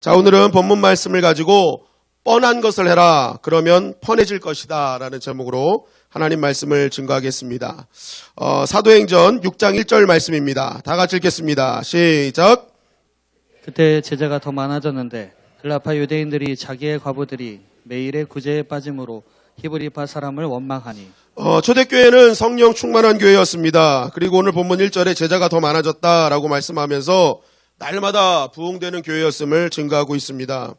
자, 오늘은 본문 말씀을 가지고 뻔한 것을 해라. 그러면 뻔해질 것이다. 라는 제목으로 하나님 말씀을 증거하겠습니다. 사도행전 6장 1절 말씀입니다. 다 같이 읽겠습니다. 시작. 그때 제자가 더 많아졌는데 글라파 유대인들이 자기의 과부들이 매일의 구제에 빠짐으로 히브리파 사람을 원망하니 초대교회는 성령 충만한 교회였습니다. 그리고 오늘 본문 1절에 제자가 더 많아졌다라고 말씀하면서 날마다 부흥되는 교회였음을 증거하고 있습니다.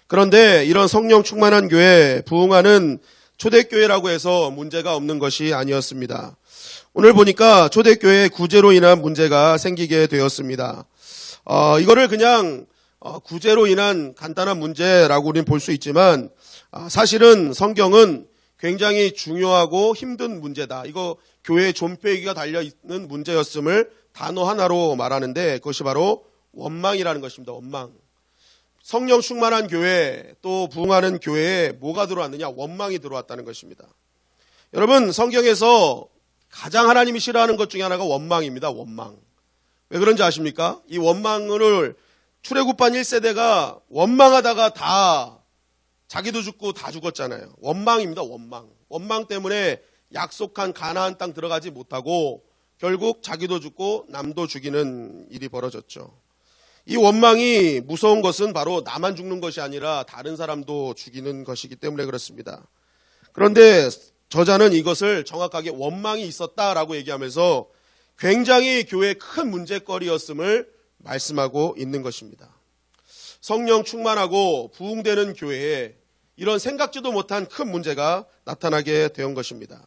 그런데 이런 성령 충만한 교회, 부흥하는 초대교회라고 해서 문제가 없는 것이 아니었습니다. 오늘 보니까 초대교회 구제로 인한 문제가 생기게 되었습니다. 이거를 그냥 구제로 인한 간단한 문제라고 우리는 볼 수 있지만 사실은 성경은 굉장히 중요하고 힘든 문제다. 이거 교회의 존폐기가 달려있는 문제였음을 단어 하나로 말하는데 그것이 바로 원망이라는 것입니다. 원망. 성령 충만한 교회 또 부흥하는 교회에 뭐가 들어왔느냐? 원망이 들어왔다는 것입니다. 여러분 성경에서 가장 하나님이 싫어하는 것 중에 하나가 원망입니다. 원망. 왜 그런지 아십니까? 이 원망을 출애굽한 1세대가 원망하다가 다 자기도 죽고 다 죽었잖아요. 원망입니다. 원망. 원망 때문에 약속한 가나안 땅 들어가지 못하고 결국 자기도 죽고 남도 죽이는 일이 벌어졌죠. 이 원망이 무서운 것은 바로 나만 죽는 것이 아니라 다른 사람도 죽이는 것이기 때문에 그렇습니다. 그런데 저자는 이것을 정확하게 원망이 있었다라고 얘기하면서 굉장히 교회의 큰 문제거리였음을 말씀하고 있는 것입니다. 성령 충만하고 부흥되는 교회에 이런 생각지도 못한 큰 문제가 나타나게 된 것입니다.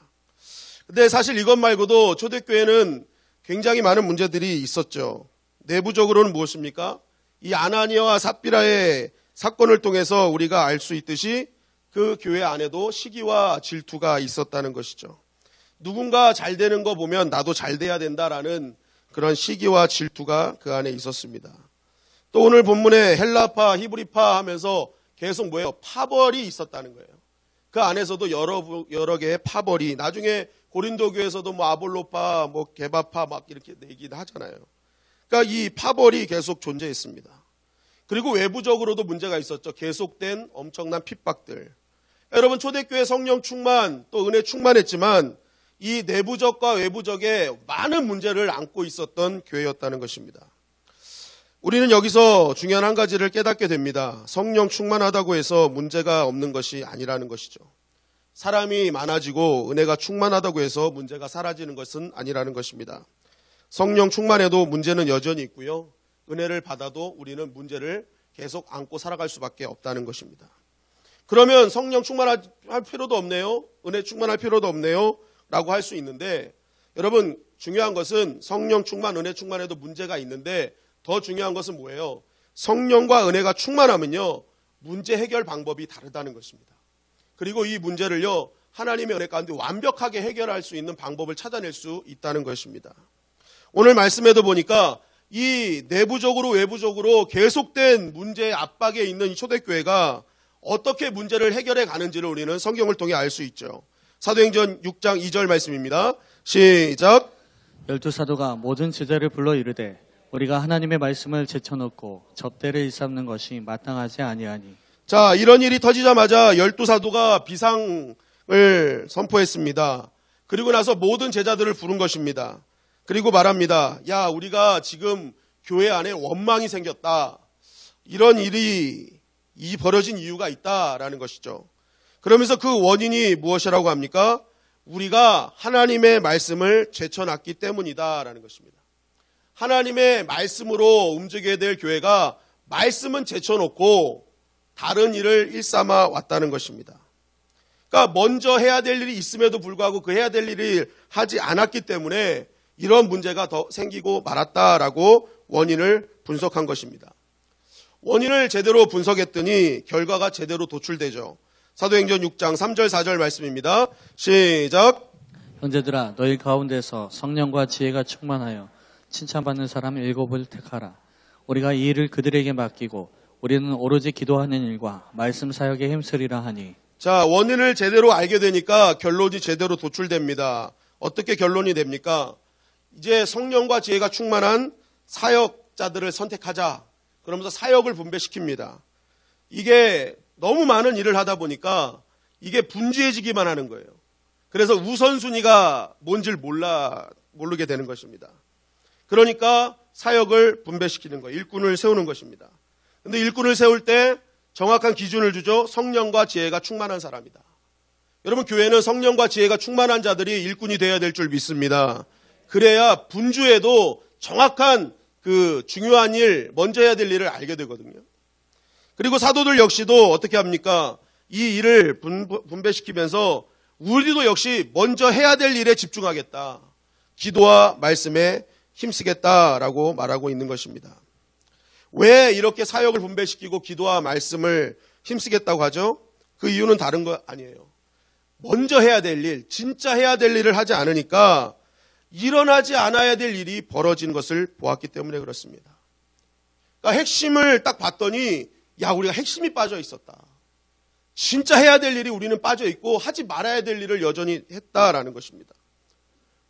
근데 사실 이것 말고도 초대교회는 굉장히 많은 문제들이 있었죠. 내부적으로는 무엇입니까? 이 아나니아와 삽비라의 사건을 통해서 우리가 알 수 있듯이 그 교회 안에도 시기와 질투가 있었다는 것이죠. 누군가 잘 되는 거 보면 나도 잘 돼야 된다라는 그런 시기와 질투가 그 안에 있었습니다. 또 오늘 본문에 헬라파, 히브리파 하면서 계속 뭐예요? 파벌이 있었다는 거예요. 그 안에서도 여러 개의 파벌이 나중에 고린도 교회에서도 뭐 아볼로파, 뭐 게바파 막 이렇게 내기도 하잖아요. 그러니까 이 파벌이 계속 존재했습니다. 그리고 외부적으로도 문제가 있었죠. 계속된 엄청난 핍박들. 여러분 초대교회 성령 충만 또 은혜 충만했지만 이 내부적과 외부적의 많은 문제를 안고 있었던 교회였다는 것입니다. 우리는 여기서 중요한 한 가지를 깨닫게 됩니다. 성령 충만하다고 해서 문제가 없는 것이 아니라는 것이죠. 사람이 많아지고 은혜가 충만하다고 해서 문제가 사라지는 것은 아니라는 것입니다. 성령 충만해도 문제는 여전히 있고요. 은혜를 받아도 우리는 문제를 계속 안고 살아갈 수밖에 없다는 것입니다. 그러면 성령 충만할 필요도 없네요. 은혜 충만할 필요도 없네요. 라고 할 수 있는데 여러분 중요한 것은 성령 충만, 은혜 충만해도 문제가 있는데 더 중요한 것은 뭐예요? 성령과 은혜가 충만하면요. 문제 해결 방법이 다르다는 것입니다. 그리고 이 문제를요. 하나님의 은혜 가운데 완벽하게 해결할 수 있는 방법을 찾아낼 수 있다는 것입니다. 오늘 말씀에도 보니까 이 내부적으로 외부적으로 계속된 문제의 압박에 있는 이 초대교회가 어떻게 문제를 해결해 가는지를 우리는 성경을 통해 알 수 있죠. 사도행전 6장 2절 말씀입니다. 시작. 12사도가 모든 제자를 불러 이르되 우리가 하나님의 말씀을 제쳐놓고 접대를 일삼는 것이 마땅하지 아니하니. 자, 이런 일이 터지자마자 12사도가 비상을 선포했습니다. 그리고 나서 모든 제자들을 부른 것입니다. 그리고 말합니다. 야, 우리가 지금 교회 안에 원망이 생겼다. 이런 일이 벌어진 이유가 있다라는 것이죠. 그러면서 그 원인이 무엇이라고 합니까? 우리가 하나님의 말씀을 제쳐놨기 때문이다라는 것입니다. 하나님의 말씀으로 움직여야 될 교회가 말씀은 제쳐놓고 다른 일을 일삼아 왔다는 것입니다. 그러니까 먼저 해야 될 일이 있음에도 불구하고 그 해야 될 일을 하지 않았기 때문에 이런 문제가 더 생기고 말았다라고 원인을 분석한 것입니다. 원인을 제대로 분석했더니 결과가 제대로 도출되죠. 사도행전 6장 3절 4절 말씀입니다. 시작. 형제들아 너희 가운데서 성령과 지혜가 충만하여 칭찬받는 사람 7을 택하라. 우리가 이 일을 그들에게 맡기고 우리는 오로지 기도하는 일과 말씀 사역에 힘쓰리라 하니. 자, 원인을 제대로 알게 되니까 결론이 제대로 도출됩니다. 어떻게 결론이 됩니까? 이제 성령과 지혜가 충만한 사역자들을 선택하자. 그러면서 사역을 분배시킵니다. 이게 너무 많은 일을 하다 보니까 이게 분주해지기만 하는 거예요. 그래서 우선순위가 뭔지를 모르게 되는 것입니다. 그러니까 사역을 분배시키는 거예요. 일꾼을 세우는 것입니다. 근데 일꾼을 세울 때 정확한 기준을 주죠. 성령과 지혜가 충만한 사람이다. 여러분, 교회는 성령과 지혜가 충만한 자들이 일꾼이 되어야 될 줄 믿습니다. 그래야 분주해도 정확한 그 중요한 일, 먼저 해야 될 일을 알게 되거든요. 그리고 사도들 역시도 어떻게 합니까? 이 일을 분배시키면서 우리도 역시 먼저 해야 될 일에 집중하겠다. 기도와 말씀에 힘쓰겠다라고 말하고 있는 것입니다. 왜 이렇게 사역을 분배시키고 기도와 말씀을 힘쓰겠다고 하죠? 그 이유는 다른 거 아니에요. 먼저 해야 될 일, 진짜 해야 될 일을 하지 않으니까 일어나지 않아야 될 일이 벌어진 것을 보았기 때문에 그렇습니다. 그러니까 핵심을 딱 봤더니 야, 우리가 핵심이 빠져 있었다. 진짜 해야 될 일이 우리는 빠져 있고 하지 말아야 될 일을 여전히 했다라는 것입니다.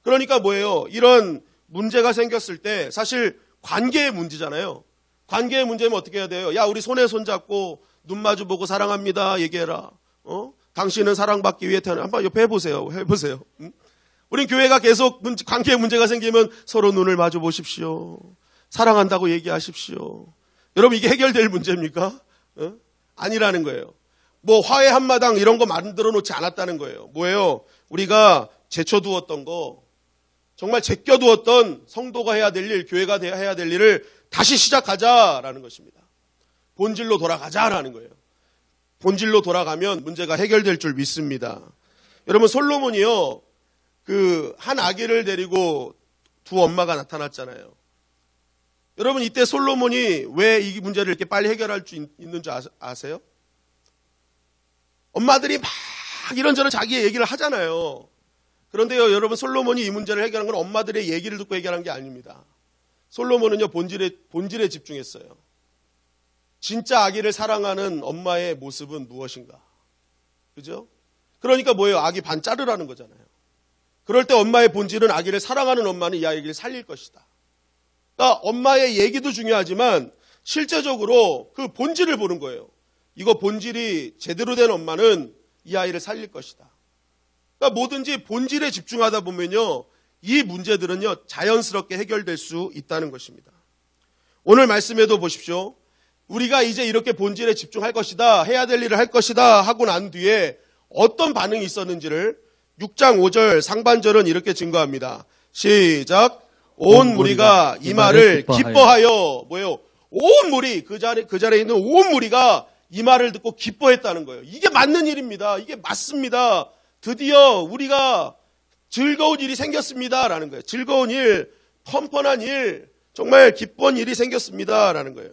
그러니까 뭐예요? 이런 문제가 생겼을 때 사실 관계의 문제잖아요. 관계의 문제면 어떻게 해야 돼요? 야, 우리 손에 손잡고 눈 마주 보고 사랑합니다 얘기해라. 당신은 사랑받기 위해 태어나. 한번 옆에 해보세요. 응? 우린 교회가 계속 관계의 문제가 생기면 서로 눈을 마주 보십시오. 사랑한다고 얘기하십시오. 여러분, 이게 해결될 문제입니까? 아니라는 거예요. 뭐 화해 한마당 이런 거 만들어 놓지 않았다는 거예요. 뭐예요? 우리가 제쳐두었던 거, 정말 제껴두었던 성도가 해야 될 일, 교회가 해야 될 일을 다시 시작하자라는 것입니다. 본질로 돌아가자라는 거예요. 본질로 돌아가면 문제가 해결될 줄 믿습니다. 여러분, 솔로몬이요, 그 한 아기를 데리고 두 엄마가 나타났잖아요. 여러분, 이때 솔로몬이 왜 이 문제를 이렇게 빨리 해결할 수 있는 줄 아세요? 엄마들이 막 이런저런 자기의 얘기를 하잖아요. 그런데요, 여러분, 솔로몬이 이 문제를 해결한 건 엄마들의 얘기를 듣고 해결한 게 아닙니다. 솔로몬은요, 본질에 집중했어요. 진짜 아기를 사랑하는 엄마의 모습은 무엇인가? 그죠? 그러니까 뭐예요? 아기 반 자르라는 거잖아요. 그럴 때 엄마의 본질은 아기를 사랑하는 엄마는 이 아기를 살릴 것이다. 그러니까 엄마의 얘기도 중요하지만 실제적으로 그 본질을 보는 거예요. 이거 본질이 제대로 된 엄마는 이 아이를 살릴 것이다. 그러니까 뭐든지 본질에 집중하다 보면요, 이 문제들은요 자연스럽게 해결될 수 있다는 것입니다. 오늘 말씀에도 보십시오. 우리가 이제 이렇게 본질에 집중할 것이다, 해야 될 일을 할 것이다 하고 난 뒤에 어떤 반응이 있었는지를 6장 5절 상반절은 이렇게 증거합니다. 시작. 온 무리가 이 말을 기뻐하여, 뭐예요? 온 무리, 그 자리에 있는 온 무리가 이 말을 듣고 기뻐했다는 거예요. 이게 맞는 일입니다. 이게 맞습니다. 드디어 우리가 즐거운 일이 생겼습니다라는 거예요. 즐거운 일, 펀펀한 일, 정말 기쁜 일이 생겼습니다라는 거예요.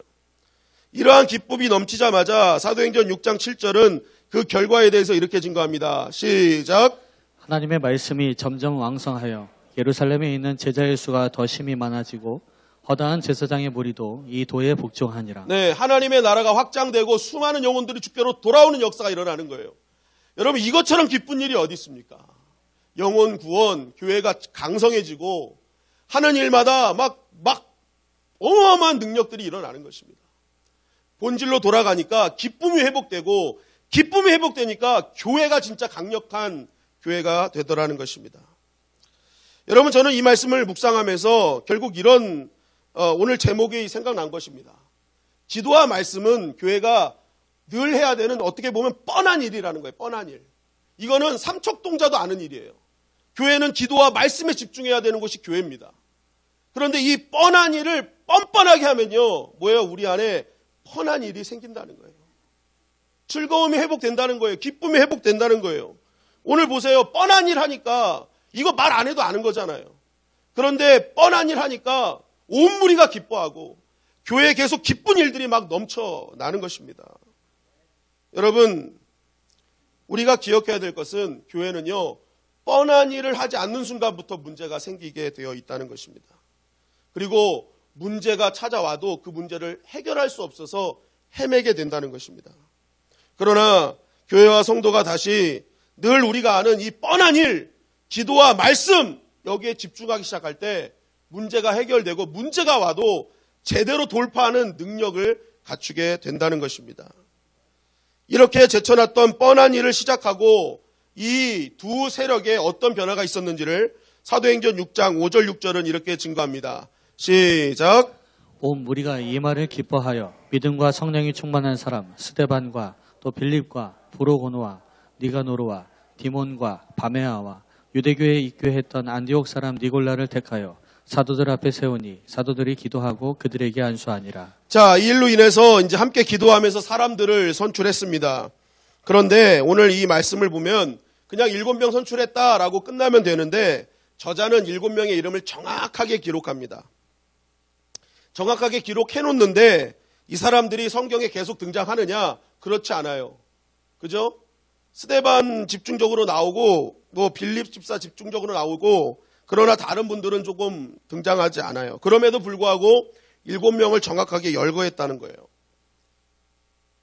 이러한 기쁨이 넘치자마자 사도행전 6장 7절은 그 결과에 대해서 이렇게 증거합니다. 시작. 하나님의 말씀이 점점 왕성하여 예루살렘에 있는 제자의 수가 더 심히 많아지고 허다한 제사장의 무리도 이 도에 복종하니라. 네, 하나님의 나라가 확장되고 수많은 영혼들이 주께로 돌아오는 역사가 일어나는 거예요. 여러분, 이것처럼 기쁜 일이 어디 있습니까? 영혼 구원, 교회가 강성해지고 하는 일마다 막 어마어마한 능력들이 일어나는 것입니다. 본질로 돌아가니까 기쁨이 회복되고, 기쁨이 회복되니까 교회가 진짜 강력한 교회가 되더라는 것입니다. 여러분, 저는 이 말씀을 묵상하면서 결국 이런 오늘 제목이 생각난 것입니다. 기도와 말씀은 교회가 늘 해야 되는, 어떻게 보면 뻔한 일이라는 거예요. 뻔한 일. 이거는 삼척동자도 아는 일이에요. 교회는 기도와 말씀에 집중해야 되는 곳이 교회입니다. 그런데 이 뻔한 일을 뻔뻔하게 하면요, 뭐예요? 우리 안에 뻔한 일이 생긴다는 거예요. 즐거움이 회복된다는 거예요. 기쁨이 회복된다는 거예요. 오늘 보세요. 뻔한 일 하니까 이거 말 안 해도 아는 거잖아요. 그런데 뻔한 일 하니까 온 무리가 기뻐하고 교회에 계속 기쁜 일들이 막 넘쳐나는 것입니다. 여러분, 우리가 기억해야 될 것은 교회는요, 뻔한 일을 하지 않는 순간부터 문제가 생기게 되어 있다는 것입니다. 그리고 문제가 찾아와도 그 문제를 해결할 수 없어서 헤매게 된다는 것입니다. 그러나 교회와 성도가 다시 늘 우리가 아는 이 뻔한 일, 기도와 말씀, 여기에 집중하기 시작할 때 문제가 해결되고 문제가 와도 제대로 돌파하는 능력을 갖추게 된다는 것입니다. 이렇게 제쳐놨던 뻔한 일을 시작하고 이 두 세력에 어떤 변화가 있었는지를 사도행전 6장 5절 6절은 이렇게 증거합니다. 시작. 온 무리가 이 말을 기뻐하여 믿음과 성령이 충만한 사람 스데반과 또 빌립과 브로고노와 니가노르와 디몬과 바메아와 유대교에 입교했던 안디옥 사람 니골라를 택하여 사도들 앞에 세우니 사도들이 기도하고 그들에게 안수하니라. 자, 이 일로 인해서 이제 함께 기도하면서 사람들을 선출했습니다. 그런데 오늘 이 말씀을 보면 그냥 7명 선출했다라고 끝나면 되는데 저자는 7명의 이름을 정확하게 기록합니다. 정확하게 기록해 놓는데 이 사람들이 성경에 계속 등장하느냐? 그렇지 않아요. 그죠? 스데반 집중적으로 나오고 뭐 빌립 집사 집중적으로 나오고 그러나 다른 분들은 조금 등장하지 않아요. 그럼에도 불구하고 7명을 정확하게 열거했다는 거예요.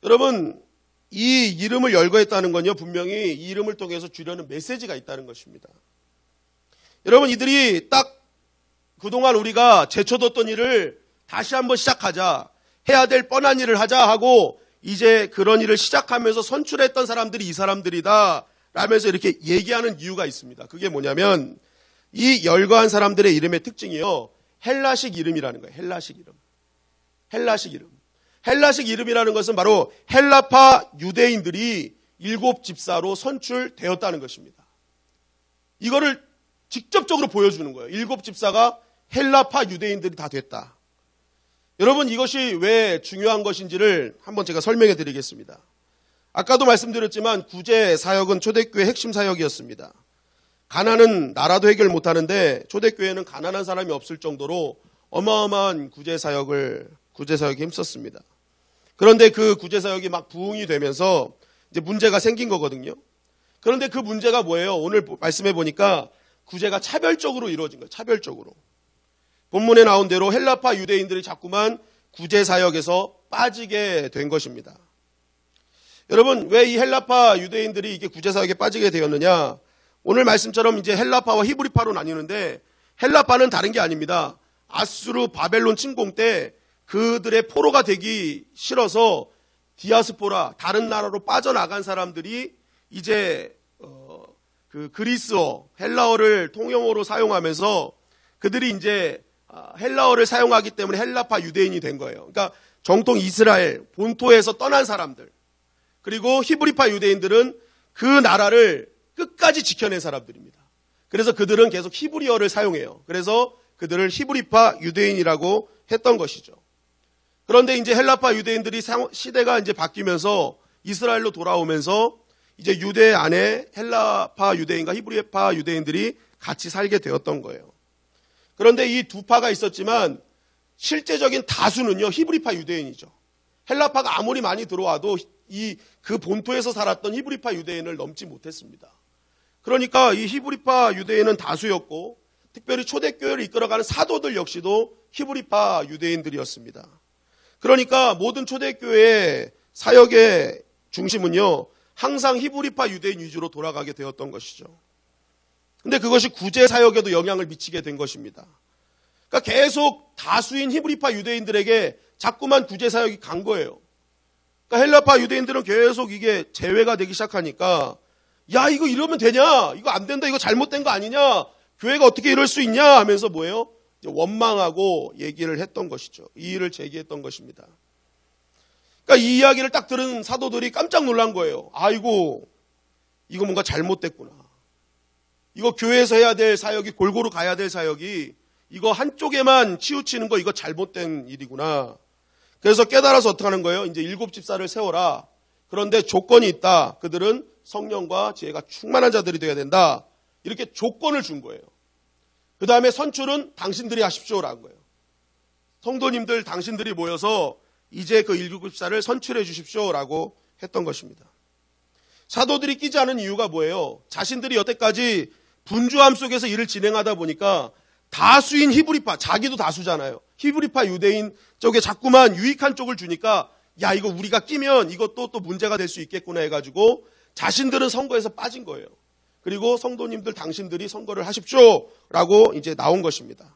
여러분, 이 이름을 열거했다는 건요, 분명히 이 이름을 통해서 주려는 메시지가 있다는 것입니다. 여러분, 이들이 딱 그동안 우리가 제쳐뒀던 일을 다시 한번 시작하자, 해야 될 뻔한 일을 하자 하고 이제 그런 일을 시작하면서 선출했던 사람들이 이 사람들이다 라면서 이렇게 얘기하는 이유가 있습니다. 그게 뭐냐면 이 열거한 사람들의 이름의 특징이요, 헬라식 이름이라는 거예요. 헬라식 이름. 헬라식 이름. 헬라식 이름이라는 것은 바로 헬라파 유대인들이 7집사로 선출되었다는 것입니다. 이거를 직접적으로 보여주는 거예요. 7집사가 헬라파 유대인들이 다 됐다. 여러분, 이것이 왜 중요한 것인지를 한번 제가 설명해 드리겠습니다. 아까도 말씀드렸지만 구제 사역은 초대교회 핵심 사역이었습니다. 가난은 나라도 해결 못하는데 초대교회는 가난한 사람이 없을 정도로 어마어마한 구제 사역에 힘썼습니다. 그런데 그 구제 사역이 막 부흥이 되면서 이제 문제가 생긴 거거든요. 그런데 그 문제가 뭐예요? 오늘 말씀해 보니까 구제가 차별적으로 이루어진 거예요. 차별적으로. 본문에 나온 대로 헬라파 유대인들이 자꾸만 구제 사역에서 빠지게 된 것입니다. 여러분, 왜 이 헬라파 유대인들이 이게 구제 사역에 빠지게 되었느냐? 오늘 말씀처럼 이제 헬라파와 히브리파로 나뉘는데 헬라파는 다른 게 아닙니다. 아수르 바벨론 침공 때 그들의 포로가 되기 싫어서 디아스포라, 다른 나라로 빠져나간 사람들이 이제 그 그리스어, 헬라어를 통용어로 사용하면서 그들이 이제 헬라어를 사용하기 때문에 헬라파 유대인이 된 거예요. 그러니까 정통 이스라엘 본토에서 떠난 사람들, 그리고 히브리파 유대인들은 그 나라를 끝까지 지켜낸 사람들입니다. 그래서 그들은 계속 히브리어를 사용해요. 그래서 그들을 히브리파 유대인이라고 했던 것이죠. 그런데 이제 헬라파 유대인들이 시대가 이제 바뀌면서 이스라엘로 돌아오면서 이제 유대 안에 헬라파 유대인과 히브리파 유대인들이 같이 살게 되었던 거예요. 그런데 이 두 파가 있었지만 실제적인 다수는요, 히브리파 유대인이죠. 헬라파가 아무리 많이 들어와도 그 본토에서 살았던 히브리파 유대인을 넘지 못했습니다. 그러니까 이 히브리파 유대인은 다수였고 특별히 초대교회를 이끌어가는 사도들 역시도 히브리파 유대인들이었습니다. 그러니까 모든 초대교회의 사역의 중심은요, 항상 히브리파 유대인 위주로 돌아가게 되었던 것이죠. 근데 그것이 구제 사역에도 영향을 미치게 된 것입니다. 그러니까 계속 다수인 히브리파 유대인들에게 자꾸만 구제 사역이 간 거예요. 그러니까 헬라파 유대인들은 계속 이게 제외가 되기 시작하니까 야, 이거 이러면 되냐? 이거 안 된다. 이거 잘못된 거 아니냐? 교회가 어떻게 이럴 수 있냐? 하면서 뭐예요? 원망하고 얘기를 했던 것이죠. 이의를 제기했던 것입니다. 그러니까 이 이야기를 딱 들은 사도들이 깜짝 놀란 거예요. 아이고, 이거 뭔가 잘못됐구나. 이거 교회에서 해야 될 사역이, 골고루 가야 될 사역이 이거 한쪽에만 치우치는 거, 이거 잘못된 일이구나. 그래서 깨달아서 어떻게 하는 거예요? 이제 7집사를 세워라. 그런데 조건이 있다. 그들은 성령과 지혜가 충만한 자들이 되어야 된다. 이렇게 조건을 준 거예요. 그 다음에 선출은 당신들이 하십시오라는 거예요. 성도님들 당신들이 모여서 이제 그 7집사를 선출해 주십시오라고 했던 것입니다. 사도들이 끼지 않은 이유가 뭐예요? 자신들이 여태까지 분주함 속에서 일을 진행하다 보니까 다수인 히브리파, 자기도 다수잖아요. 히브리파 유대인 쪽에 자꾸만 유익한 쪽을 주니까 야, 이거 우리가 끼면 이것도 또 문제가 될 수 있겠구나 해가지고 자신들은 선거에서 빠진 거예요. 그리고 성도님들 당신들이 선거를 하십시오라고 이제 나온 것입니다.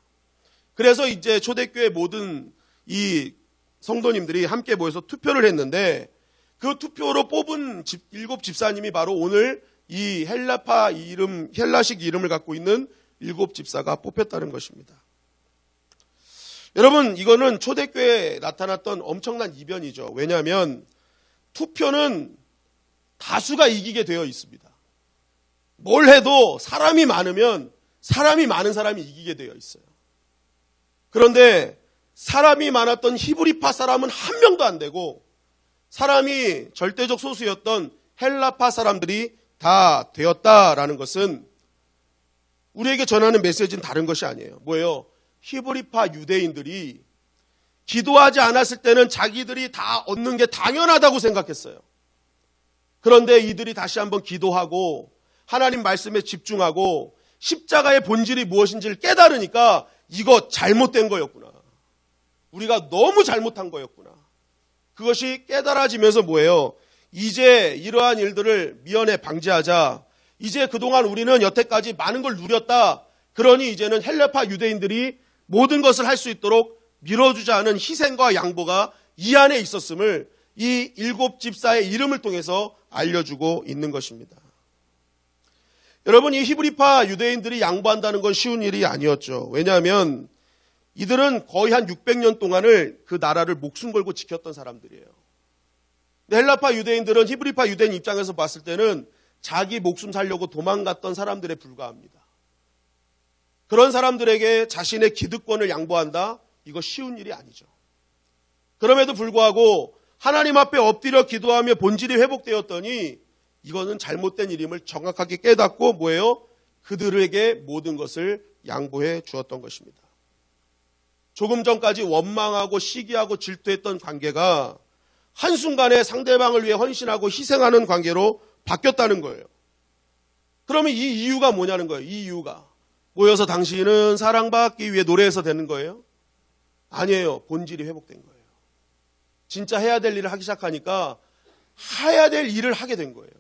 그래서 이제 초대교회 모든 이 성도님들이 함께 모여서 투표를 했는데 그 투표로 뽑은 일곱 집사님이 바로 오늘 이 헬라식 이름을 갖고 있는 일곱 집사가 뽑혔다는 것입니다. 여러분, 이거는 초대교회에 나타났던 엄청난 이변이죠. 왜냐하면 투표는 다수가 이기게 되어 있습니다. 뭘 해도 사람이 많으면 사람이 많은 사람이 이기게 되어 있어요. 그런데 사람이 많았던 히브리파 사람은 한 명도 안 되고 사람이 절대적 소수였던 헬라파 사람들이 다 되었다라는 것은 우리에게 전하는 메시지는 다른 것이 아니에요. 뭐예요? 히브리파 유대인들이 기도하지 않았을 때는 자기들이 다 얻는 게 당연하다고 생각했어요. 그런데 이들이 다시 한번 기도하고 하나님 말씀에 집중하고 십자가의 본질이 무엇인지를 깨달으니까 이거 잘못된 거였구나. 우리가 너무 잘못한 거였구나. 그것이 깨달아지면서 뭐예요? 이제 이러한 일들을 미연에 방지하자. 이제 그동안 우리는 여태까지 많은 걸 누렸다. 그러니 이제는 헬라파 유대인들이 모든 것을 할 수 있도록 밀어주자는 희생과 양보가 이 안에 있었음을 이 일곱 집사의 이름을 통해서 알려주고 있는 것입니다. 여러분, 이 히브리파 유대인들이 양보한다는 건 쉬운 일이 아니었죠. 왜냐하면 이들은 거의 한 600년 동안을 그 나라를 목숨 걸고 지켰던 사람들이에요. 헬라파 유대인들은 히브리파 유대인 입장에서 봤을 때는 자기 목숨 살려고 도망갔던 사람들에 불과합니다. 그런 사람들에게 자신의 기득권을 양보한다? 이거 쉬운 일이 아니죠. 그럼에도 불구하고 하나님 앞에 엎드려 기도하며 본질이 회복되었더니 이거는 잘못된 일임을 정확하게 깨닫고 뭐예요? 그들에게 모든 것을 양보해 주었던 것입니다. 조금 전까지 원망하고 시기하고 질투했던 관계가 한순간에 상대방을 위해 헌신하고 희생하는 관계로 바뀌었다는 거예요. 그러면 이 이유가 뭐냐는 거예요. 이 이유가 모여서 당신은 사랑받기 위해 노래해서 되는 거예요? 아니에요. 본질이 회복된 거예요. 진짜 해야 될 일을 하기 시작하니까 해야 될 일을 하게 된 거예요.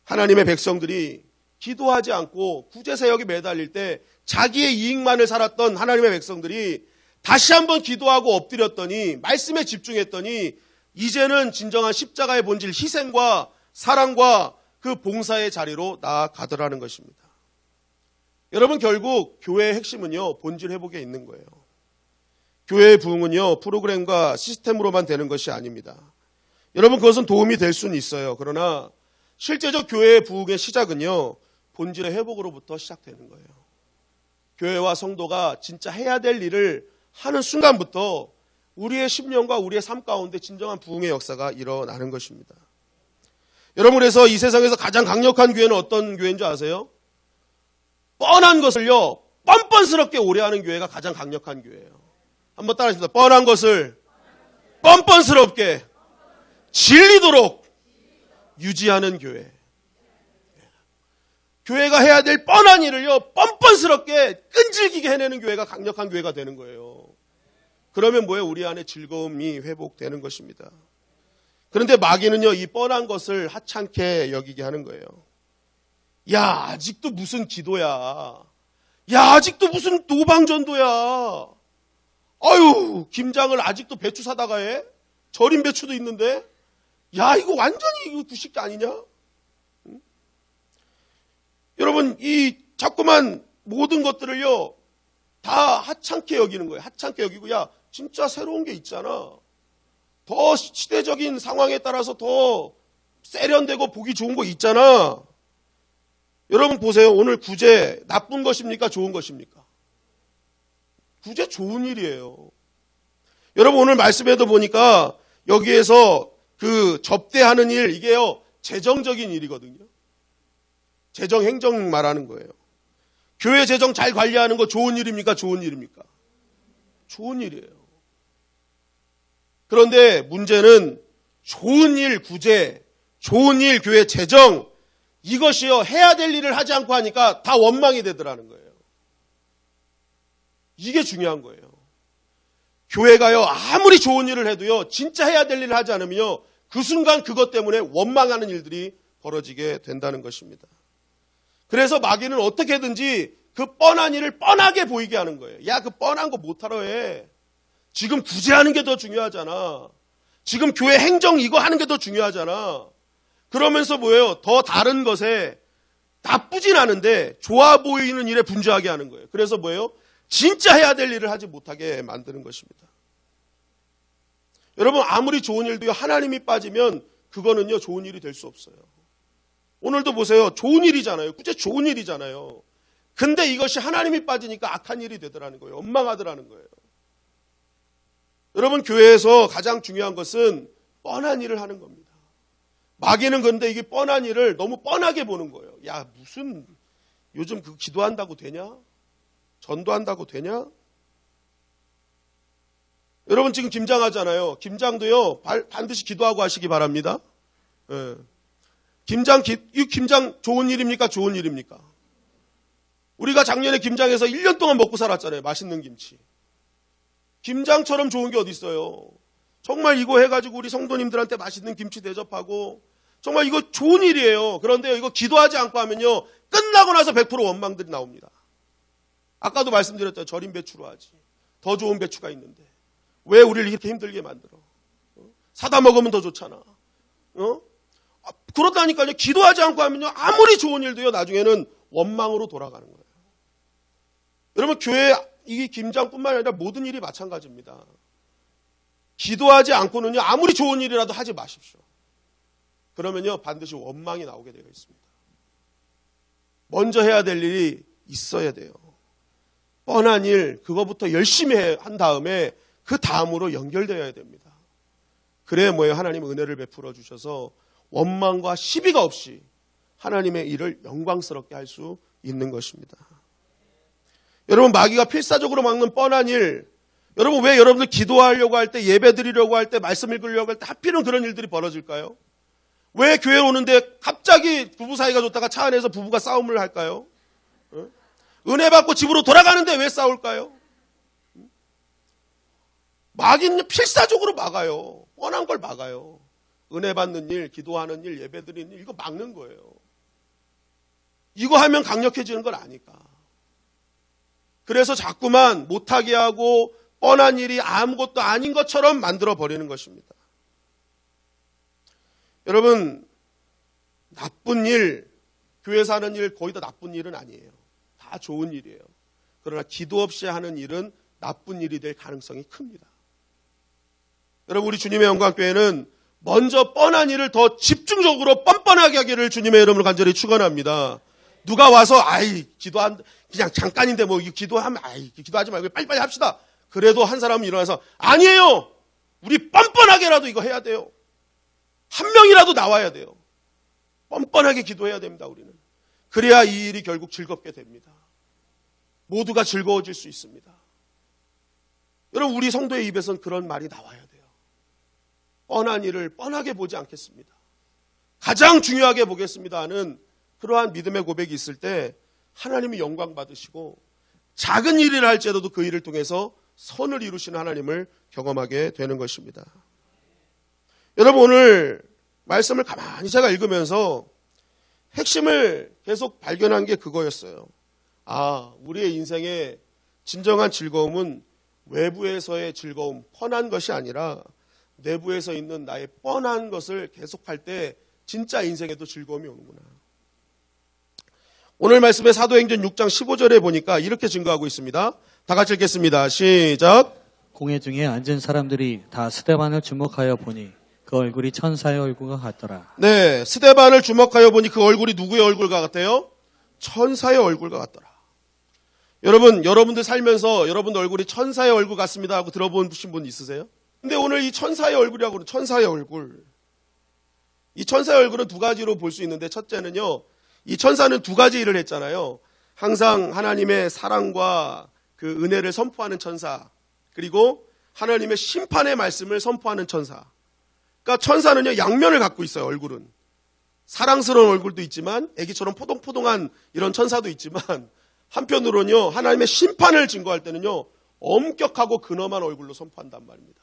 하나님의 백성들이 기도하지 않고 구제사역에 매달릴 때 자기의 이익만을 살았던 하나님의 백성들이 다시 한번 기도하고 엎드렸더니 말씀에 집중했더니 이제는 진정한 십자가의 본질 희생과 사랑과 그 봉사의 자리로 나아가더라는 것입니다. 여러분, 결국 교회의 핵심은요, 본질 회복에 있는 거예요. 교회의 부흥은요, 프로그램과 시스템으로만 되는 것이 아닙니다. 여러분, 그것은 도움이 될 수는 있어요. 그러나 실제적 교회의 부흥의 시작은요, 본질의 회복으로부터 시작되는 거예요. 교회와 성도가 진짜 해야 될 일을 하는 순간부터 우리의 심령과 우리의 삶 가운데 진정한 부흥의 역사가 일어나는 것입니다. 여러분, 그래서 이 세상에서 가장 강력한 교회는 어떤 교회인 줄 아세요? 뻔한 것을요, 뻔뻔스럽게 오래하는 교회가 가장 강력한 교회예요. 한번 따라하십시다. 뻔한 것을 뻔뻔스럽게 질리도록 유지하는 교회. 교회가 해야 될 뻔한 일을요, 뻔뻔스럽게 끈질기게 해내는 교회가 강력한 교회가 되는 거예요. 그러면 뭐예요? 우리 안에 즐거움이 회복되는 것입니다. 그런데 마귀는요, 이 뻔한 것을 하찮게 여기게 하는 거예요. 야, 아직도 무슨 기도야. 야, 아직도 무슨 노방전도야. 아유, 김장을 아직도 배추 사다가 해? 절인 배추도 있는데? 야, 이거 완전히 이거 구식기 아니냐? 응? 여러분, 이 자꾸만 모든 것들을요, 다 하찮게 여기는 거예요. 하찮게 여기고, 야, 진짜 새로운 게 있잖아. 더 시대적인 상황에 따라서 더 세련되고 보기 좋은 거 있잖아. 여러분 보세요. 오늘 구제 나쁜 것입니까? 좋은 것입니까? 구제 좋은 일이에요. 여러분 오늘 말씀에도 보니까 여기에서 그 접대하는 일, 이게요, 재정적인 일이거든요. 재정 행정 말하는 거예요. 교회 재정 잘 관리하는 거 좋은 일입니까? 좋은 일입니까? 좋은 일이에요. 그런데 문제는 좋은 일 구제, 좋은 일 교회 재정, 이것이요, 해야 될 일을 하지 않고 하니까 다 원망이 되더라는 거예요. 이게 중요한 거예요. 교회가요, 아무리 좋은 일을 해도요, 진짜 해야 될 일을 하지 않으면요, 그 순간 그것 때문에 원망하는 일들이 벌어지게 된다는 것입니다. 그래서 마귀는 어떻게든지 그 뻔한 일을 뻔하게 보이게 하는 거예요. 야, 그 뻔한 거 못하러 해. 지금 구제하는 게 더 중요하잖아. 지금 교회 행정 이거 하는 게 더 중요하잖아. 그러면서 뭐예요? 더 다른 것에 나쁘진 않은데 좋아 보이는 일에 분주하게 하는 거예요. 그래서 뭐예요? 진짜 해야 될 일을 하지 못하게 만드는 것입니다. 여러분, 아무리 좋은 일도요, 하나님이 빠지면 그거는요, 좋은 일이 될 수 없어요. 오늘도 보세요. 좋은 일이잖아요. 구제 좋은 일이잖아요. 근데 이것이 하나님이 빠지니까 악한 일이 되더라는 거예요. 엉망하더라는 거예요. 여러분, 교회에서 가장 중요한 것은 뻔한 일을 하는 겁니다. 마귀는 그런데 이게 뻔한 일을 너무 뻔하게 보는 거예요. 야, 무슨 요즘 그 기도한다고 되냐? 전도한다고 되냐? 여러분 지금 김장하잖아요. 김장도요, 반드시 기도하고 하시기 바랍니다. 예. 이 김장 좋은 일입니까? 좋은 일입니까? 우리가 작년에 김장해서 1년 동안 먹고 살았잖아요. 맛있는 김치. 김장처럼 좋은 게 어디 있어요? 정말 이거 해가지고 우리 성도님들한테 맛있는 김치 대접하고 정말 이거 좋은 일이에요. 그런데 이거 기도하지 않고 하면요, 끝나고 나서 100% 원망들이 나옵니다. 아까도 말씀드렸죠. 절임 배추로 하지. 더 좋은 배추가 있는데 왜 우리를 이렇게 힘들게 만들어? 사다 먹으면 더 좋잖아. 그렇다니까요. 기도하지 않고 하면요, 아무리 좋은 일도요, 나중에는 원망으로 돌아가는 거예요. 여러분, 교회 이 김장뿐만 아니라 모든 일이 마찬가지입니다. 기도하지 않고는요, 아무리 좋은 일이라도 하지 마십시오. 그러면요, 반드시 원망이 나오게 되어 있습니다. 먼저 해야 될 일이 있어야 돼요. 뻔한 일, 그거부터 열심히 한 다음에 그 다음으로 연결되어야 됩니다. 그래야 뭐예요? 하나님은 은혜를 베풀어 주셔서 원망과 시비가 없이 하나님의 일을 영광스럽게 할 수 있는 것입니다. 여러분, 마귀가 필사적으로 막는 뻔한 일, 여러분 왜 여러분들 기도하려고 할 때, 예배 드리려고 할 때, 말씀 읽으려고 할 때 하필은 그런 일들이 벌어질까요? 왜 교회 오는데 갑자기 부부 사이가 좋다가 차 안에서 부부가 싸움을 할까요? 은혜 받고 집으로 돌아가는데 왜 싸울까요? 마귀는 필사적으로 막아요. 뻔한 걸 막아요. 은혜 받는 일, 기도하는 일, 예배 드리는 일, 이거 막는 거예요. 이거 하면 강력해지는 걸 아니까. 그래서 자꾸만 못하게 하고 뻔한 일이 아무것도 아닌 것처럼 만들어 버리는 것입니다. 여러분, 나쁜 일, 교회에서 하는 일 거의 다 나쁜 일은 아니에요. 다 좋은 일이에요. 그러나 기도 없이 하는 일은 나쁜 일이 될 가능성이 큽니다. 여러분, 우리 주님의 영광교회는 먼저 뻔한 일을 더 집중적으로 뻔뻔하게 하기를 주님의 이름으로 간절히 축원합니다. 누가 와서 그냥 잠깐인데 뭐 기도하면 기도하지 말고 빨리빨리 합시다. 그래도 한 사람은 일어나서 아니에요. 우리 뻔뻔하게라도 이거 해야 돼요. 한 명이라도 나와야 돼요. 뻔뻔하게 기도해야 됩니다. 우리는. 그래야 이 일이 결국 즐겁게 됩니다. 모두가 즐거워질 수 있습니다. 여러분, 우리 성도의 입에서는 그런 말이 나와야 돼요. 뻔한 일을 뻔하게 보지 않겠습니다. 가장 중요하게 보겠습니다 하는 그러한 믿음의 고백이 있을 때 하나님이 영광 받으시고 작은 일이라 할지라도 그 일을 통해서 선을 이루시는 하나님을 경험하게 되는 것입니다. 여러분, 오늘 말씀을 가만히 제가 읽으면서 핵심을 계속 발견한 게 그거였어요. 우리의 인생의 진정한 즐거움은 외부에서의 즐거움, 뻔한 것이 아니라 내부에서 있는 나의 뻔한 것을 계속할 때 진짜 인생에도 즐거움이 오는구나. 오늘 말씀의 사도행전 6장 15절에 보니까 이렇게 증거하고 있습니다. 다 같이 읽겠습니다. 시작. 공회 중에 앉은 사람들이 다 스데반을 주목하여 보니 그 얼굴이 천사의 얼굴과 같더라. 네, 스데반을 주목하여 보니 그 얼굴이 누구의 얼굴과 같아요? 천사의 얼굴과 같더라. 여러분, 여러분들 살면서 여러분들 얼굴이 천사의 얼굴 같습니다 하고 들어보신 분 있으세요? 근데 오늘 이 천사의 얼굴이라고 하는 천사의 얼굴. 이 천사의 얼굴은 두 가지로 볼 수 있는데, 첫째는요, 이 천사는 두 가지 일을 했잖아요. 항상 하나님의 사랑과 그 은혜를 선포하는 천사, 그리고 하나님의 심판의 말씀을 선포하는 천사. 그러니까 천사는요, 양면을 갖고 있어요. 얼굴은 사랑스러운 얼굴도 있지만 애기처럼 포동포동한 이런 천사도 있지만, 한편으로는요, 하나님의 심판을 증거할 때는요, 엄격하고 근엄한 얼굴로 선포한단 말입니다.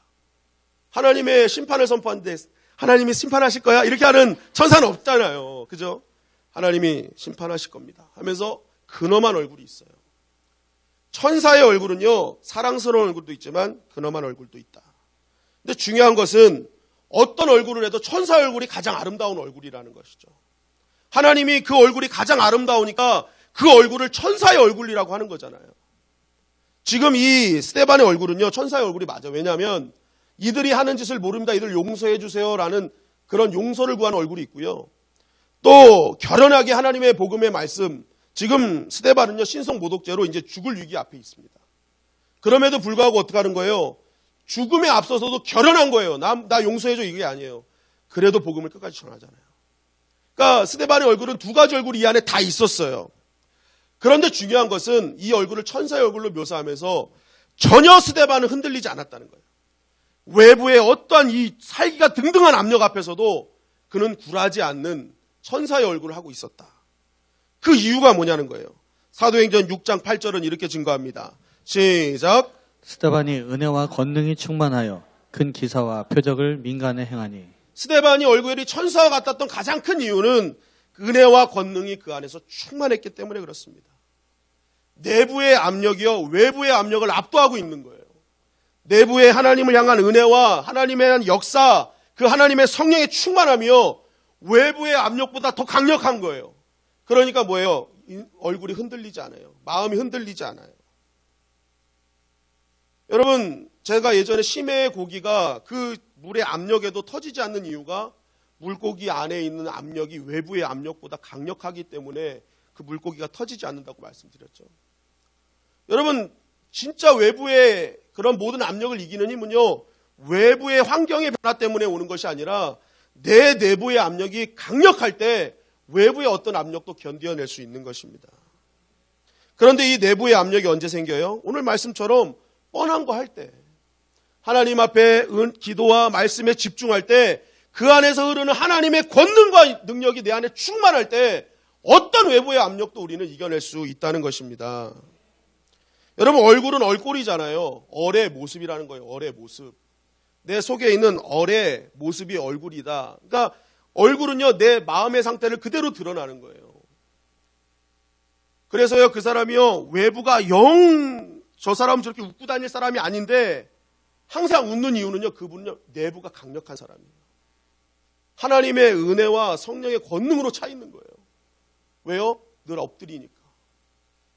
하나님의 심판을 선포하는데 하나님이 심판하실 거야 이렇게 하는 천사는 없잖아요. 그죠? 하나님이 심판하실 겁니다 하면서 근엄한 얼굴이 있어요. 천사의 얼굴은요, 사랑스러운 얼굴도 있지만 근엄한 얼굴도 있다. 근데 중요한 것은 어떤 얼굴을 해도 천사의 얼굴이 가장 아름다운 얼굴이라는 것이죠. 하나님이 그 얼굴이 가장 아름다우니까 그 얼굴을 천사의 얼굴이라고 하는 거잖아요. 지금 이 스데반의 얼굴은요, 천사의 얼굴이 맞아. 왜냐하면 이들이 하는 짓을 모릅니다. 이들 용서해 주세요라는 그런 용서를 구하는 얼굴이 있고요. 또 결연하게 하나님의 복음의 말씀, 지금 스데반은요, 신성 모독죄로 이제 죽을 위기 앞에 있습니다. 그럼에도 불구하고 어떻게 하는 거예요? 죽음에 앞서서도 결연한 거예요. 나 용서해줘, 이게 아니에요. 그래도 복음을 끝까지 전하잖아요. 그러니까 스데반의 얼굴은 두 가지 얼굴이 이 안에 다 있었어요. 그런데 중요한 것은 이 얼굴을 천사의 얼굴로 묘사하면서 전혀 스데반은 흔들리지 않았다는 거예요. 외부의 어떠한 이 살기가 등등한 압력 앞에서도 그는 굴하지 않는 천사의 얼굴을 하고 있었다. 그 이유가 뭐냐는 거예요. 사도행전 6장 8절은 이렇게 증거합니다. 시작. 스데반이 은혜와 권능이 충만하여 큰 기사와 표적을 민간에 행하니. 스데반이 얼굴이 천사와 같았던 가장 큰 이유는 은혜와 권능이 그 안에서 충만했기 때문에 그렇습니다. 내부의 압력이요, 외부의 압력을 압도하고 있는 거예요. 내부의 하나님을 향한 은혜와 하나님에 대한 역사, 그 하나님의 성령의 충만함이요, 외부의 압력보다 더 강력한 거예요. 그러니까 뭐예요? 얼굴이 흔들리지 않아요. 마음이 흔들리지 않아요. 여러분, 제가 예전에 심해의 고기가 그 물의 압력에도 터지지 않는 이유가 물고기 안에 있는 압력이 외부의 압력보다 강력하기 때문에 그 물고기가 터지지 않는다고 말씀드렸죠. 여러분, 진짜 외부의 그런 모든 압력을 이기는 힘은요, 외부의 환경의 변화 때문에 오는 것이 아니라 내 내부의 압력이 강력할 때 외부의 어떤 압력도 견뎌낼 수 있는 것입니다. 그런데 이 내부의 압력이 언제 생겨요? 오늘 말씀처럼 뻔한 거 할 때, 하나님 앞에 기도와 말씀에 집중할 때, 그 안에서 흐르는 하나님의 권능과 능력이 내 안에 충만할 때 어떤 외부의 압력도 우리는 이겨낼 수 있다는 것입니다. 여러분, 얼굴은 얼꼴이잖아요. 얼의 모습이라는 거예요. 얼의 모습. 내 속에 있는 얼의 모습이 얼굴이다. 그러니까 얼굴은요, 내 마음의 상태를 그대로 드러나는 거예요. 그래서요, 그 사람이요, 외부가 저 사람은 저렇게 웃고 다닐 사람이 아닌데 항상 웃는 이유는요, 그분은요, 내부가 강력한 사람이에요. 하나님의 은혜와 성령의 권능으로 차 있는 거예요. 왜요? 늘 엎드리니까.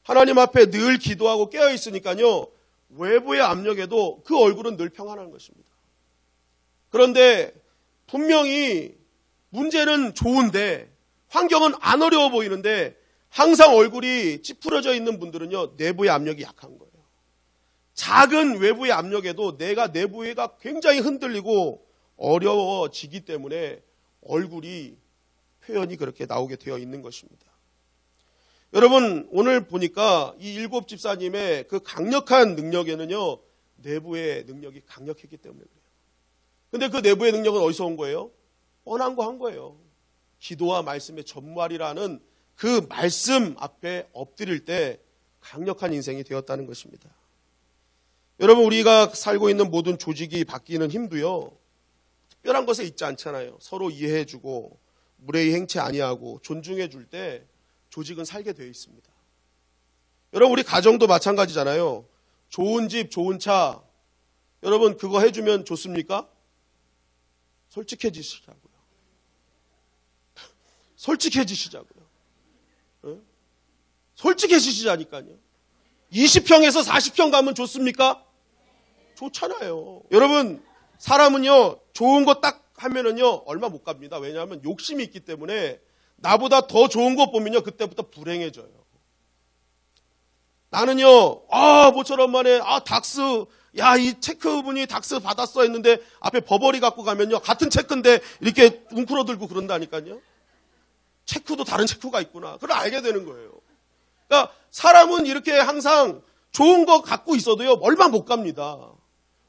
하나님 앞에 늘 기도하고 깨어 있으니까요, 외부의 압력에도 그 얼굴은 늘 평안한 것입니다. 그런데 분명히 문제는 좋은데, 환경은 안 어려워 보이는데 항상 얼굴이 찌푸려져 있는 분들은요, 내부의 압력이 약한 거예요. 작은 외부의 압력에도 내가 내부가 굉장히 흔들리고 어려워지기 때문에 얼굴이 표현이 그렇게 나오게 되어 있는 것입니다. 여러분, 오늘 보니까 이 7 집사님의 그 강력한 능력에는요, 내부의 능력이 강력했기 때문에 그래요. 근데 그 내부의 능력은 어디서 온 거예요? 뻔한 거 한 거예요. 기도와 말씀의 전무하리라는 그 말씀 앞에 엎드릴 때 강력한 인생이 되었다는 것입니다. 여러분, 우리가 살고 있는 모든 조직이 바뀌는 힘도요, 특별한 것에 있지 않잖아요. 서로 이해해주고 무례히 행치 아니하고 존중해줄 때 조직은 살게 되어 있습니다. 여러분, 우리 가정도 마찬가지잖아요. 좋은 집, 좋은 차, 여러분 그거 해주면 좋습니까? 솔직해지시자고요. 솔직해지시자고요. 네? 솔직해지시자니까요. 20평에서 40평 가면 좋습니까? 좋잖아요. 여러분, 사람은요, 좋은 거 딱 하면은요, 얼마 못 갑니다. 왜냐하면 욕심이 있기 때문에 나보다 더 좋은 거 보면요, 그때부터 불행해져요. 나는요, 모처럼 만에, 닥스, 이 체크분이 닥스 받았어 했는데 앞에 버버리 갖고 가면요, 같은 체크인데 이렇게 웅크러들고 그런다니까요. 체크도 다른 체크가 있구나. 그걸 알게 되는 거예요. 그러니까 사람은 이렇게 항상 좋은 거 갖고 있어도요, 얼마 못 갑니다.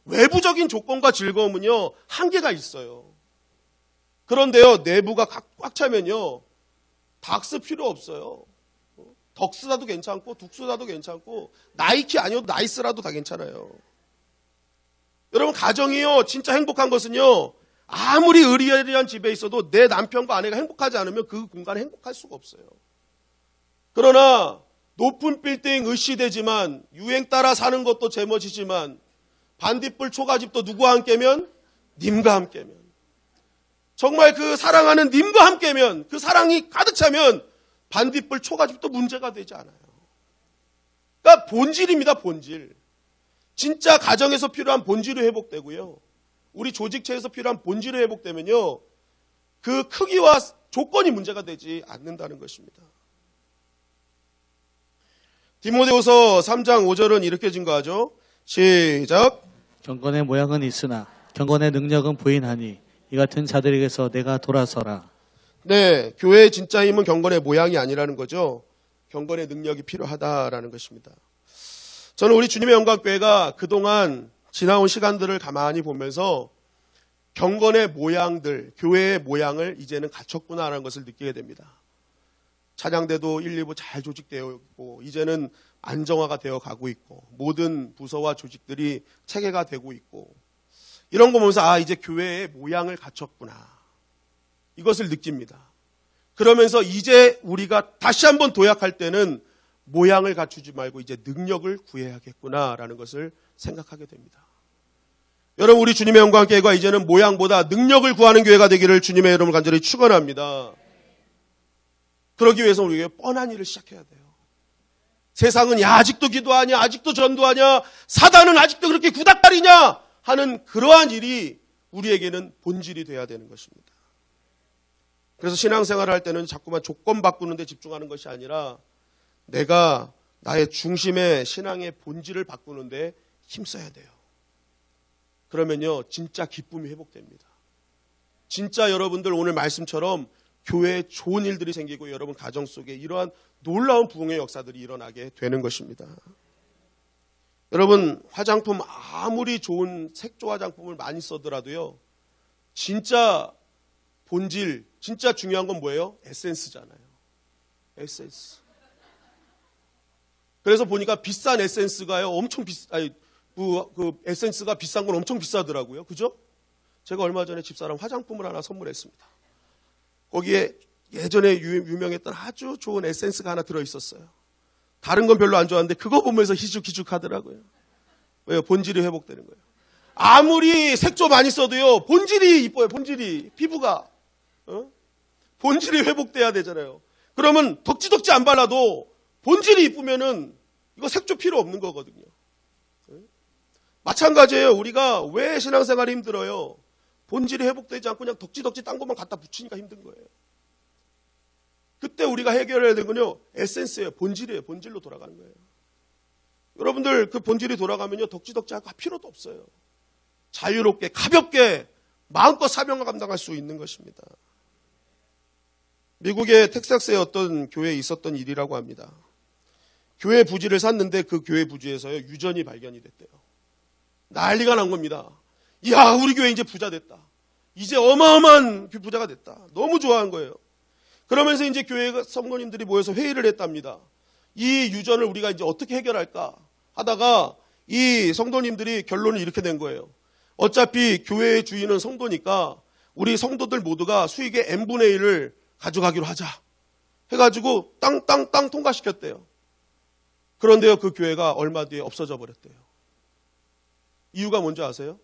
외부적인 조건과 즐거움은요, 한계가 있어요. 그런데요, 내부가 꽉 차면요, 닥스 필요 없어요. 덕스라도 괜찮고 둑스라도 괜찮고 나이키 아니어도 나이스라도 다 괜찮아요. 여러분, 가정이요, 진짜 행복한 것은요, 아무리 의리의리한 집에 있어도 내 남편과 아내가 행복하지 않으면 그 공간에 행복할 수가 없어요. 그러나 높은 빌딩 으쌰대지만 유행 따라 사는 것도 제멋이지만 반딧불 초가집도 누구와 함께면? 님과 함께면. 정말 그 사랑하는 님과 함께면, 그 사랑이 가득 차면 반딧불 초가집도 문제가 되지 않아요. 그러니까 본질입니다, 본질. 진짜 가정에서 필요한 본질이 회복되고요. 우리 조직체에서 필요한 본질이 회복되면요. 그 크기와 조건이 문제가 되지 않는다는 것입니다. 디모데후서 3장 5절은 이렇게 증거하죠. 시작. 경건의 모양은 있으나 경건의 능력은 부인하니 이 같은 자들에게서 내가 돌아서라. 네, 교회의 진짜 힘은 경건의 모양이 아니라는 거죠. 경건의 능력이 필요하다라는 것입니다. 저는 우리 주님의 영광교회가 그동안 지나온 시간들을 가만히 보면서 경건의 모양들, 교회의 모양을 이제는 갖췄구나라는 것을 느끼게 됩니다. 찬양대도 1, 2부 잘 조직되어 있고 이제는 안정화가 되어 가고 있고 모든 부서와 조직들이 체계가 되고 있고 이런 거 보면서 이제 교회의 모양을 갖췄구나. 이것을 느낍니다. 그러면서 이제 우리가 다시 한번 도약할 때는 모양을 갖추지 말고 이제 능력을 구해야겠구나라는 것을 생각하게 됩니다. 여러분, 우리 주님의 영광교회가 이제는 모양보다 능력을 구하는 교회가 되기를 주님의 이름으로 간절히 축원합니다. 그러기 위해서 우리에게 뻔한 일을 시작해야 돼요. 세상은 아직도 기도하냐, 아직도 전도하냐, 사단은 아직도 그렇게 구닥다리냐 하는 그러한 일이 우리에게는 본질이 돼야 되는 것입니다. 그래서 신앙생활을 할 때는 자꾸만 조건 바꾸는 데 집중하는 것이 아니라 내가 나의 중심의 신앙의 본질을 바꾸는 데 힘써야 돼요. 그러면요, 진짜 기쁨이 회복됩니다. 진짜 여러분들 오늘 말씀처럼 교회에 좋은 일들이 생기고 여러분 가정 속에 이러한 놀라운 부흥의 역사들이 일어나게 되는 것입니다. 여러분, 화장품 아무리 좋은 색조 화장품을 많이 써더라도요, 진짜 본질, 진짜 중요한 건 뭐예요? 에센스잖아요. 에센스. 그래서 보니까 비싼 에센스가요, 엄청 그 에센스가 비싼 건 엄청 비싸더라고요. 그죠? 제가 얼마 전에 집사람 화장품을 하나 선물했습니다. 거기에 예전에 유명했던 아주 좋은 에센스가 하나 들어있었어요. 다른 건 별로 안 좋아하는데 그거 보면서 희죽희죽 하더라고요. 왜요? 본질이 회복되는 거예요. 아무리 색조 많이 써도요, 본질이 이뻐요, 본질이. 피부가. 본질이 회복돼야 되잖아요. 그러면 덕지덕지 안 발라도 본질이 이쁘면은 이거 색조 필요 없는 거거든요. 마찬가지예요. 우리가 왜 신앙생활이 힘들어요? 본질이 회복되지 않고 그냥 덕지덕지 딴 것만 갖다 붙이니까 힘든 거예요. 그때 우리가 해결해야 되는 건요, 에센스예요. 본질이에요. 본질로 돌아가는 거예요. 여러분들 그 본질이 돌아가면요, 덕지덕지 할 필요도 없어요. 자유롭게, 가볍게, 마음껏 사명을 감당할 수 있는 것입니다. 미국의 텍사스의 어떤 교회에 있었던 일이라고 합니다. 교회 부지를 샀는데 그 교회 부지에서요, 유전이 발견이 됐대요. 난리가 난 겁니다. 이야, 우리 교회 이제 부자 됐다. 이제 어마어마한 부자가 됐다. 너무 좋아한 거예요. 그러면서 이제 교회 성도님들이 모여서 회의를 했답니다. 이 유전을 우리가 이제 어떻게 해결할까 하다가 이 성도님들이 결론을 이렇게 낸 거예요. 어차피 교회의 주인은 성도니까 우리 성도들 모두가 수익의 n분의 1을 가져가기로 하자 해가지고 땅 통과시켰대요. 그런데요, 그 교회가 얼마 뒤에 없어져 버렸대요. 이유가 뭔지 아세요?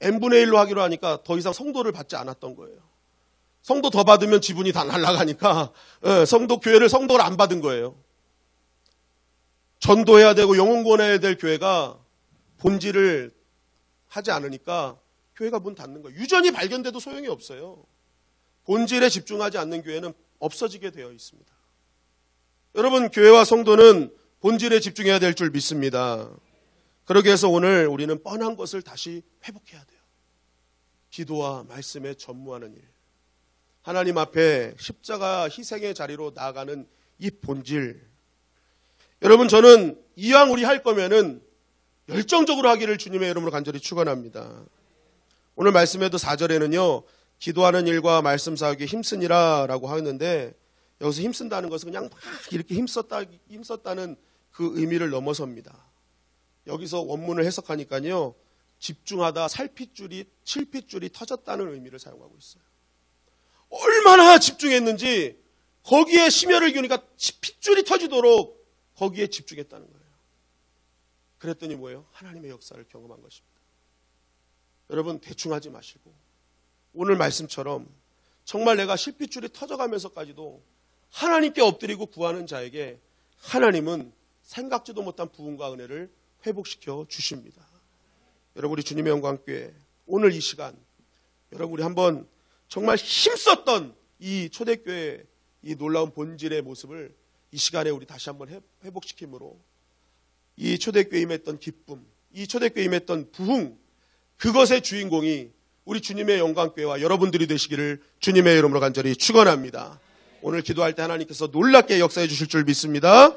n분의 1로 하기로 하니까 더 이상 성도를 받지 않았던 거예요. 성도 더 받으면 지분이 다 날아가니까 교회를 성도를 안 받은 거예요. 전도해야 되고 영혼 구원해야 될 교회가 본질을 하지 않으니까 교회가 문 닫는 거예요. 유전이 발견돼도 소용이 없어요. 본질에 집중하지 않는 교회는 없어지게 되어 있습니다. 여러분, 교회와 성도는 본질에 집중해야 될 줄 믿습니다. 그러기 위해서 오늘 우리는 뻔한 것을 다시 회복해야 돼요. 기도와 말씀에 전무하는 일. 하나님 앞에 십자가 희생의 자리로 나아가는 이 본질. 여러분, 저는 이왕 우리 할 거면은 열정적으로 하기를 주님의 이름으로 간절히 축원합니다. 오늘 말씀에도 4절에는요. 기도하는 일과 말씀 사역에 힘쓰니라 라고 하는데 여기서 힘쓴다는 것은 그냥 막 이렇게 힘썼다는 그 의미를 넘어섭니다. 여기서 원문을 해석하니까요. 집중하다 칠핏줄이 터졌다는 의미를 사용하고 있어요. 얼마나 집중했는지 거기에 심혈을 기우니까 핏줄이 터지도록 거기에 집중했다는 거예요. 그랬더니 뭐예요? 하나님의 역사를 경험한 것입니다. 여러분 대충 하지 마시고 오늘 말씀처럼 정말 내가 실핏줄이 터져가면서까지도 하나님께 엎드리고 구하는 자에게 하나님은 생각지도 못한 부흥과 은혜를 회복시켜 주십니다. 여러분 우리 주님의 영광교회 오늘 이 시간 여러분 우리 한번 정말 힘썼던 이 초대교회의 이 놀라운 본질의 모습을 이 시간에 우리 다시 한번 회복시킴으로 이 초대교회에 임했던 기쁨, 이 초대교회에 임했던 부흥, 그것의 주인공이 우리 주님의 영광교회와 여러분들이 되시기를 주님의 이름으로 간절히 축원합니다. 오늘 기도할 때 하나님께서 놀랍게 역사해 주실 줄 믿습니다.